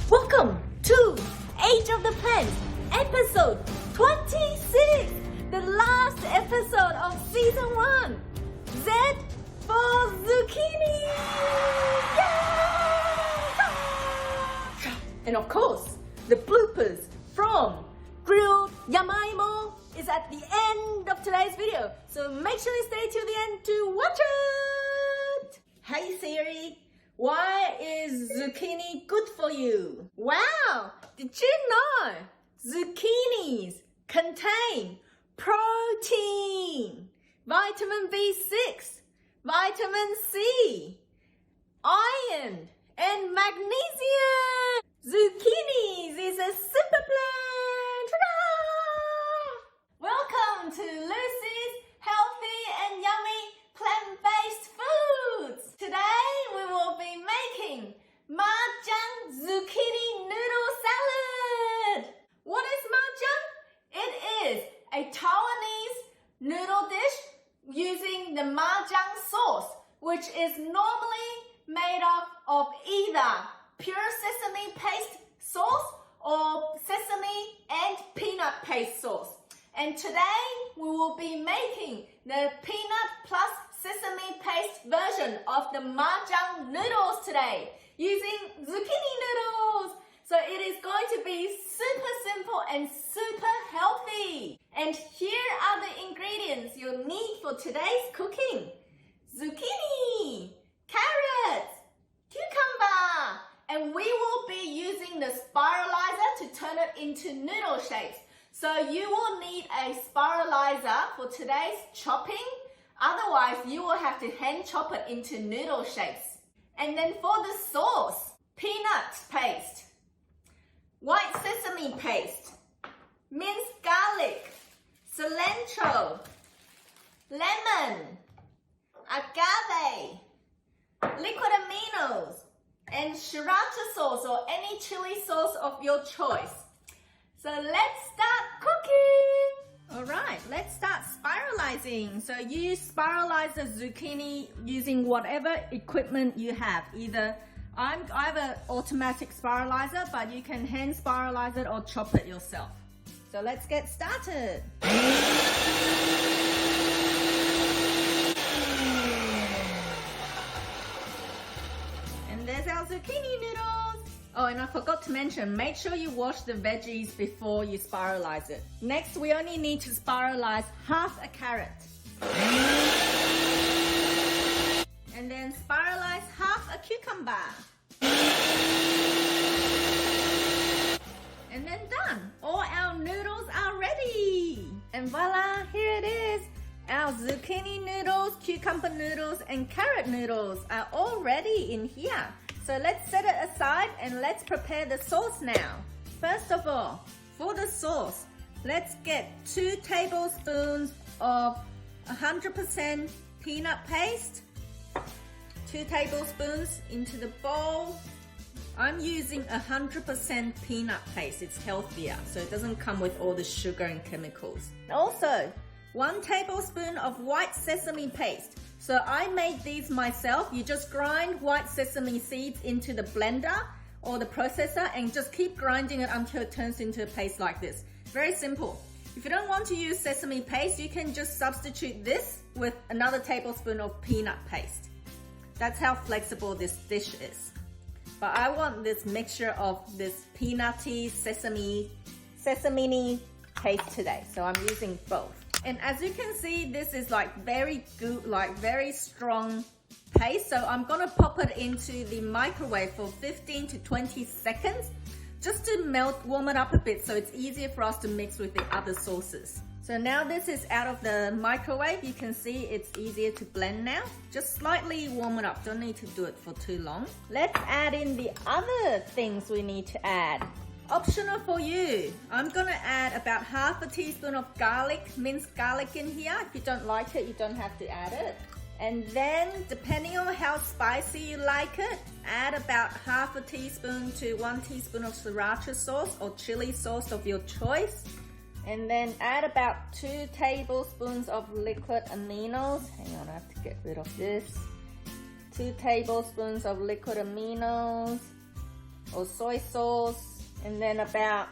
Welcome to Age of the Plants, episode 26, the last episode of season 1. Z for zucchini! Yeah! And of course, the bloopers from grilled yamaimo is at the end of today's video. So make sure you stay till the end to watch it! Hey Siri, why is zucchini good for you? Wow! Did you know zucchinis contain protein, vitamin B6, vitamin C, iron, and magnesium? Zucchinis is a super plant! Ta-da! Welcome to Lucy's Healthy and Yummy Plant-Based Foods! Today we will be making Majiang Zucchini Noodle Salad! What is Majiang? It is a Taiwanese noodle dish using the Majiang Sauce, which is normally made up of either pure sesame paste sauce or sesame and peanut paste sauce. And today we will be making the peanut plus sesame paste version of the Majiang noodles today using zucchini noodles. So it is going to be super simple and super healthy. And here are the ingredients you'll need for today's cooking. Zucchini, carrots, cucumber, and we will be using the spiralizer to turn it into noodle shapes. So you will need a spiralizer for today's chopping. Otherwise, you will have to hand chop it into noodle shapes. And then for the sauce, peanut paste, white sesame paste, minced garlic, cilantro, lemon, agave, liquid aminos, and sriracha sauce or any chili sauce of your choice. So let's start cooking! Alright, let's start spiralizing. So you spiralize the zucchini using whatever equipment you have. Either I have an automatic spiralizer, but you can hand spiralize it or chop it yourself. So let's get started. And there's our zucchini noodles. Oh, and I forgot to mention, make sure you wash the veggies before you spiralize it. Next, we only need to spiralize half a carrot. And then spiralize half a cucumber. And then done. All our noodles are ready. And voila, here it is. Our zucchini noodles, cucumber noodles, and carrot noodles are all ready in here. So let's set it aside and let's prepare the sauce now. First of all, for the sauce, let's get 2 tablespoons of 100% peanut paste. 2 tablespoons into the bowl. I'm using 100% peanut paste. It's healthier, so it doesn't come with all the sugar and chemicals. Also, 1 tablespoon of white sesame paste. So I made these myself. You just grind white sesame seeds into the blender or the processor and just keep grinding it until it turns into a paste like this. Very simple. If you don't want to use sesame paste, you can just substitute this with another tablespoon of peanut paste. That's how flexible this dish is. But I want this mixture of this peanutty sesame paste today. So I'm using both. And as you can see, this is like very good, like very strong paste. So I'm gonna pop it into the microwave for 15 to 20 seconds just to warm it up a bit so it's easier for us to mix with the other sauces. So now this is out of the microwave. You can see it's easier to blend now. Just slightly warm it up. Don't need to do it for too long. Let's add in the other things we need to add. Optional for you. I'm gonna add about half a teaspoon of garlic, minced garlic in here. If you don't like it, you don't have to add it. And then, depending on how spicy you like it, add about half a teaspoon to 1 teaspoon of sriracha sauce or chili sauce of your choice. And then add about 2 tablespoons of liquid aminos. Hang on, I have to get rid of this. 2 tablespoons of liquid aminos. or soy sauce, and then about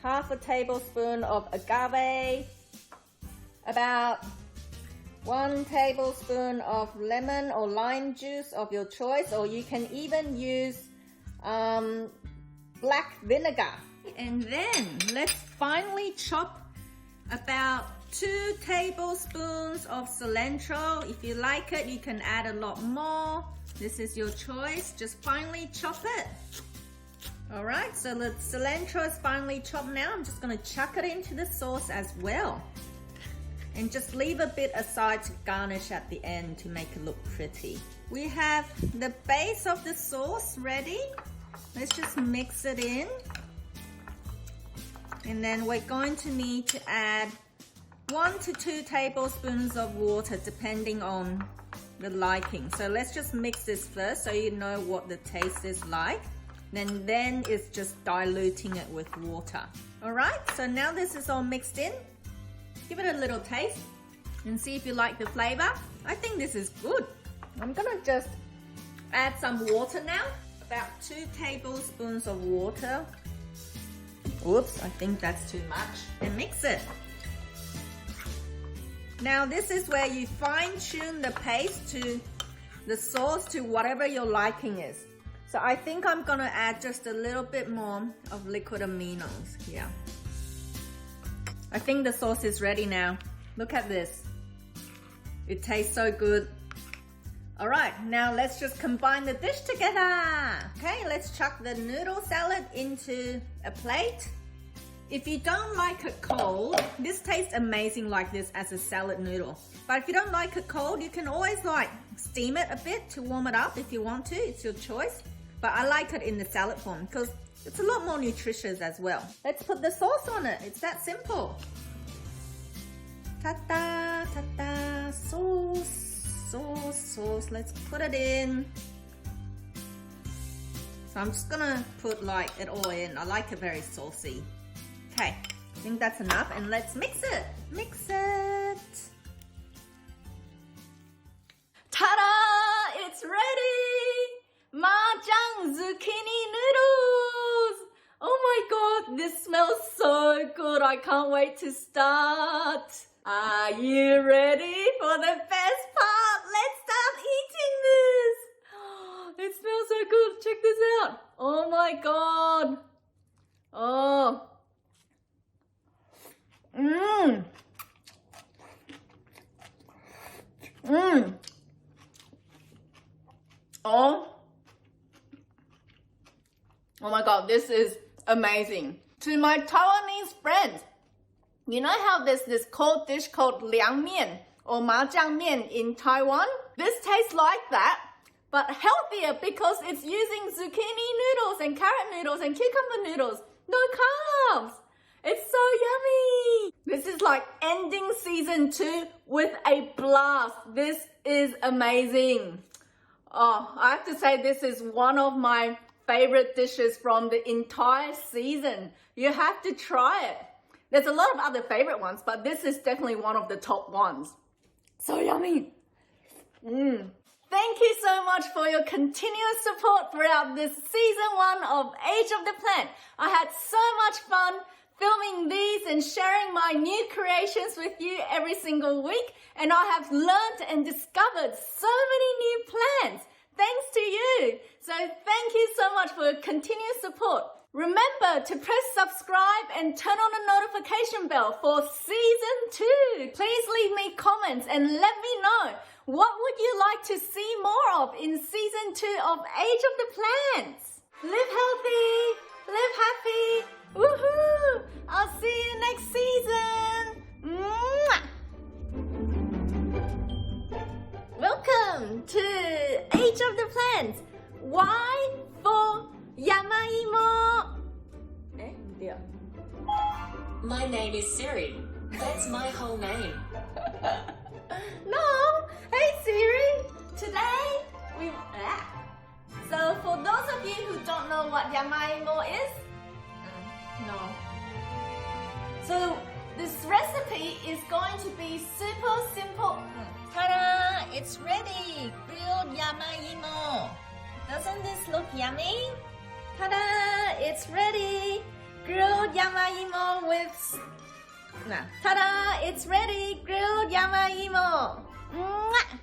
half a tablespoon of agave, about 1 tablespoon of lemon or lime juice of your choice, or you can even use black vinegar. And then let's finely chop about 2 tablespoons of cilantro. If you like it, you can add a lot more. This is your choice. Just finely chop it. Alright, so the cilantro is finely chopped now. I'm just going to chuck it into the sauce as well. And just leave a bit aside to garnish at the end to make it look pretty. We have the base of the sauce ready. Let's just mix it in. And then we're going to need to add 1 to 2 tablespoons of water depending on the liking. So let's just mix this first so you know what the taste is like. Then it's just diluting it with water. Alright, so now this is all mixed in. Give it a little taste and see if you like the flavor. I think this is good. I'm gonna just add some water now. About 2 tablespoons of water. Oops, I think that's too much. And mix it. Now this is where you fine tune the paste to the sauce to whatever your liking is. So I think I'm gonna add just a little bit more of liquid aminos here. I think the sauce is ready now. Look at this. It tastes so good. Alright, now let's just combine the dish together. Okay, let's chuck the noodle salad into a plate. If you don't like it cold, this tastes amazing like this as a salad noodle. But if you don't like it cold, you can always like steam it a bit to warm it up if you want to. It's your choice. But I like it in the salad form because it's a lot more nutritious as well. Let's put the sauce on it. It's that simple. Ta-da, ta-da, sauce, sauce, sauce. Let's put it in. So I'm just gonna put like it all in. I like it very saucy. Okay, I think that's enough and let's mix it. Mix it. Ta-da! It's ready! Majiang Zucchini Noodles! Oh my god, this smells so good. I can't wait to start. Are you ready for the best part? Let's start eating this. It smells so good. Check this out. Oh my god. Oh. Mmm. Mmm. Oh. Oh my god, this is amazing. To my Taiwanese friends, you know how there's this cold dish called liang mian or Majiang mian in Taiwan? This tastes like that, but healthier because it's using zucchini noodles and carrot noodles and cucumber noodles. No carbs. It's so yummy. This is like ending season 2 with a blast. This is amazing. Oh, I have to say this is one of my favorite dishes from the entire season. You have to try it. There's a lot of other favorite ones, but this is definitely one of the top ones. So yummy. Thank you so much for your continuous support throughout this season 1 of Age of the Plant. I had so much fun filming these and sharing my new creations with you every single week, and I have learned and discovered so many new plants thanks to you. So thank you so much for your continuous support. Remember to press subscribe and turn on the notification bell for season 2. Please leave me comments and let me know what would you like to see more of in season 2 of Age of the Plants. Live healthy, live happy. Woohoo! I'll see you next season. Mwah! Welcome to Age of the Plants. Y for Yamaimo. Dear. My name is Siri. That's my whole name. No. Hey Siri. Today we. So for those of you who don't know what Yamaimo is, no. So this recipe is going to be super simple. Ta-da! It's ready. Grilled Yamaimo. Doesn't this look yummy? Ta-da! It's ready! Grilled yamaimo with... Ta-da! It's ready! Grilled yamaimo! Mwah!